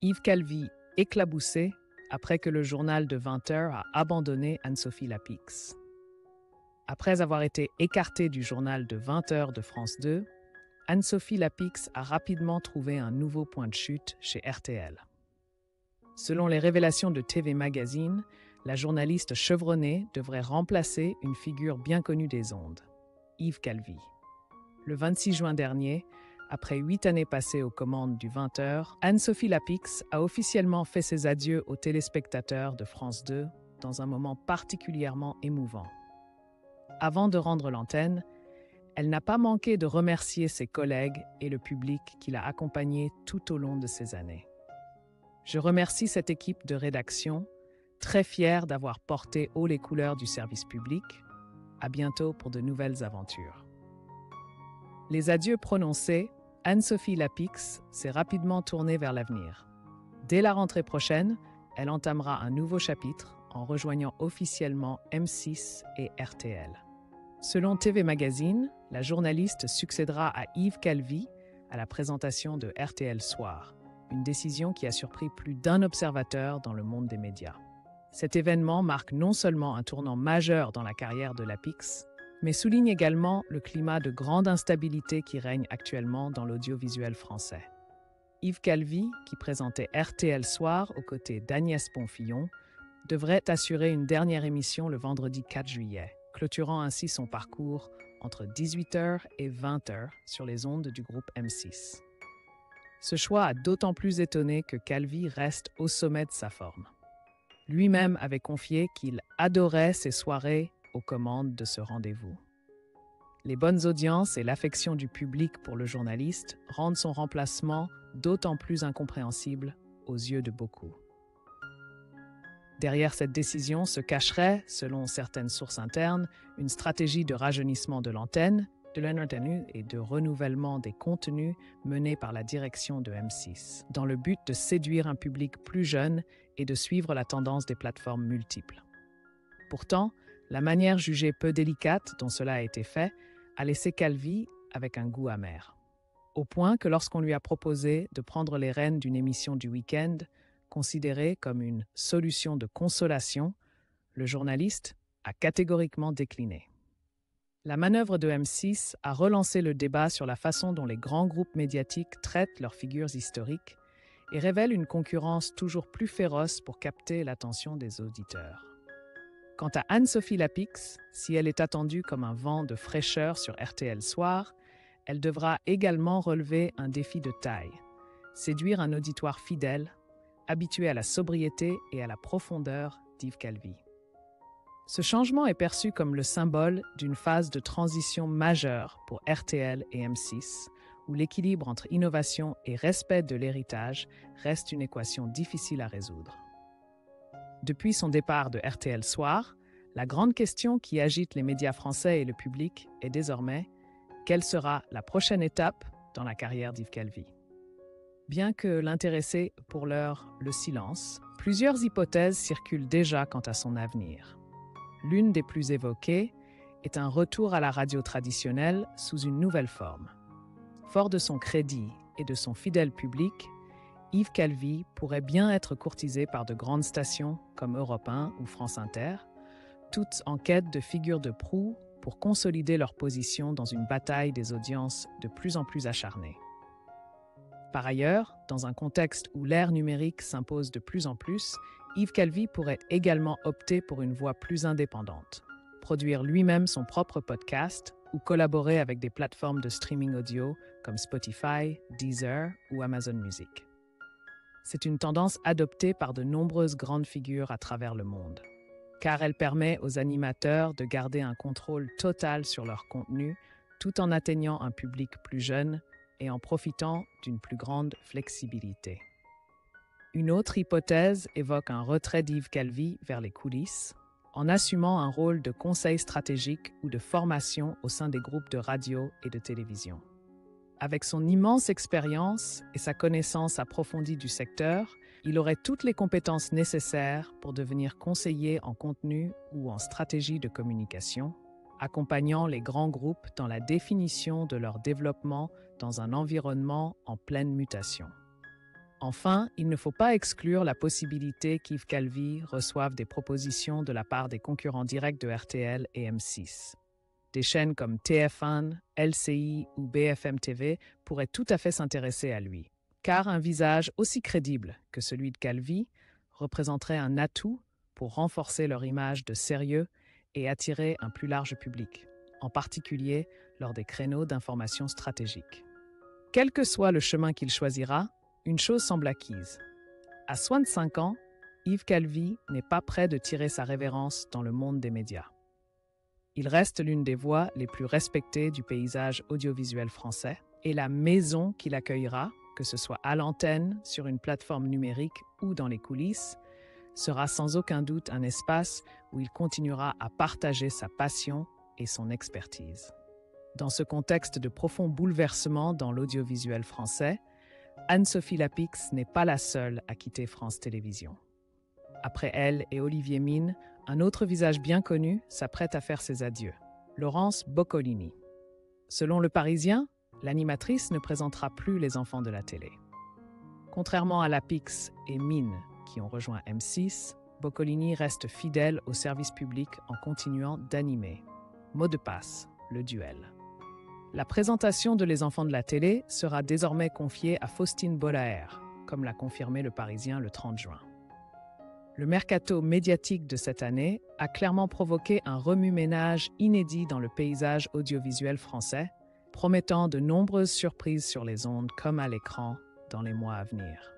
Yves Calvi éclaboussé après que le journal de 20h a abandonné Anne-Sophie Lapix. Après avoir été écartée du journal de 20h de France 2, Anne-Sophie Lapix a rapidement trouvé un nouveau point de chute chez RTL. Selon les révélations de TV Magazine, la journaliste chevronnée devrait remplacer une figure bien connue des ondes, Yves Calvi. Le 26 juin dernier, après 8 années passées aux commandes du 20h, Anne-Sophie Lapix a officiellement fait ses adieux aux téléspectateurs de France 2 dans un moment particulièrement émouvant. Avant de rendre l'antenne, elle n'a pas manqué de remercier ses collègues et le public qui l'a accompagnée tout au long de ces années. Je remercie cette équipe de rédaction, très fière d'avoir porté haut les couleurs du service public. À bientôt pour de nouvelles aventures. Les adieux prononcés, Anne-Sophie Lapix s'est rapidement tournée vers l'avenir. Dès la rentrée prochaine, elle entamera un nouveau chapitre en rejoignant officiellement M6 et RTL. Selon TV Magazine, la journaliste succédera à Yves Calvi à la présentation de RTL Soir, une décision qui a surpris plus d'un observateur dans le monde des médias. Cet événement marque non seulement un tournant majeur dans la carrière de Lapix, mais souligne également le climat de grande instabilité qui règne actuellement dans l'audiovisuel français. Yves Calvi, qui présentait RTL Soir aux côtés d'Agnès Bonfillon, devrait assurer une dernière émission le vendredi 4 juillet, clôturant ainsi son parcours entre 18h et 20h sur les ondes du groupe M6. Ce choix a d'autant plus étonné que Calvi reste au sommet de sa forme. Lui-même avait confié qu'il adorait ses soirées aux commandes de ce rendez-vous. Les bonnes audiences et l'affection du public pour le journaliste rendent son remplacement d'autant plus incompréhensible aux yeux de beaucoup. Derrière cette décision se cacherait, selon certaines sources internes, une stratégie de rajeunissement de l'antenne et de renouvellement des contenus menés par la direction de M6, dans le but de séduire un public plus jeune et de suivre la tendance des plateformes multiples. Pourtant, la manière jugée peu délicate dont cela a été fait a laissé Calvi avec un goût amer. Au point que lorsqu'on lui a proposé de prendre les rênes d'une émission du week-end, considérée comme une solution de consolation, le journaliste a catégoriquement décliné. La manœuvre de M6 a relancé le débat sur la façon dont les grands groupes médiatiques traitent leurs figures historiques et révèle une concurrence toujours plus féroce pour capter l'attention des auditeurs. Quant à Anne-Sophie Lapix, si elle est attendue comme un vent de fraîcheur sur RTL Soir, elle devra également relever un défi de taille, séduire un auditoire fidèle, habitué à la sobriété et à la profondeur d'Yves Calvi. Ce changement est perçu comme le symbole d'une phase de transition majeure pour RTL et M6, où l'équilibre entre innovation et respect de l'héritage reste une équation difficile à résoudre. Depuis son départ de RTL Soir, la grande question qui agite les médias français et le public est désormais « Quelle sera la prochaine étape dans la carrière d'Yves Calvi ?» Bien que l'intéressé pour l'heure le silence, plusieurs hypothèses circulent déjà quant à son avenir. L'une des plus évoquées est un retour à la radio traditionnelle sous une nouvelle forme. Fort de son crédit et de son fidèle public, Yves Calvi pourrait bien être courtisé par de grandes stations comme Europe 1 ou France Inter, toutes en quête de figures de proue pour consolider leur position dans une bataille des audiences de plus en plus acharnée. Par ailleurs, dans un contexte où l'ère numérique s'impose de plus en plus, Yves Calvi pourrait également opter pour une voie plus indépendante, produire lui-même son propre podcast ou collaborer avec des plateformes de streaming audio comme Spotify, Deezer ou Amazon Music. C'est une tendance adoptée par de nombreuses grandes figures à travers le monde, car elle permet aux animateurs de garder un contrôle total sur leur contenu tout en atteignant un public plus jeune et en profitant d'une plus grande flexibilité. Une autre hypothèse évoque un retrait d'Yves Calvi vers les coulisses, en assumant un rôle de conseil stratégique ou de formation au sein des groupes de radio et de télévision. Avec son immense expérience et sa connaissance approfondie du secteur, il aurait toutes les compétences nécessaires pour devenir conseiller en contenu ou en stratégie de communication, accompagnant les grands groupes dans la définition de leur développement dans un environnement en pleine mutation. Enfin, il ne faut pas exclure la possibilité qu'Yves Calvi reçoive des propositions de la part des concurrents directs de RTL et M6. Des chaînes comme TF1, LCI ou BFM TV pourraient tout à fait s'intéresser à lui, car un visage aussi crédible que celui de Calvi représenterait un atout pour renforcer leur image de sérieux et attirer un plus large public, en particulier lors des créneaux d'information stratégique. Quel que soit le chemin qu'il choisira, une chose semble acquise. À 65 ans, Yves Calvi n'est pas prêt de tirer sa révérence dans le monde des médias. Il reste l'une des voix les plus respectées du paysage audiovisuel français et la maison qui l'accueillera, que ce soit à l'antenne, sur une plateforme numérique ou dans les coulisses, sera sans aucun doute un espace où il continuera à partager sa passion et son expertise. Dans ce contexte de profond bouleversement dans l'audiovisuel français, Anne-Sophie Lapix n'est pas la seule à quitter France Télévisions. Après elle et Olivier Mine, un autre visage bien connu s'apprête à faire ses adieux, Laurence Boccolini. Selon Le Parisien, l'animatrice ne présentera plus les enfants de la télé. Contrairement à Lapix et Mine, qui ont rejoint M6, Boccolini reste fidèle au service public en continuant d'animer. Mot de passe, le duel. La présentation de Les enfants de la télé sera désormais confiée à Faustine Bollaert, comme l'a confirmé Le Parisien le 30 juin. Le mercato médiatique de cette année a clairement provoqué un remue-ménage inédit dans le paysage audiovisuel français, promettant de nombreuses surprises sur les ondes comme à l'écran dans les mois à venir.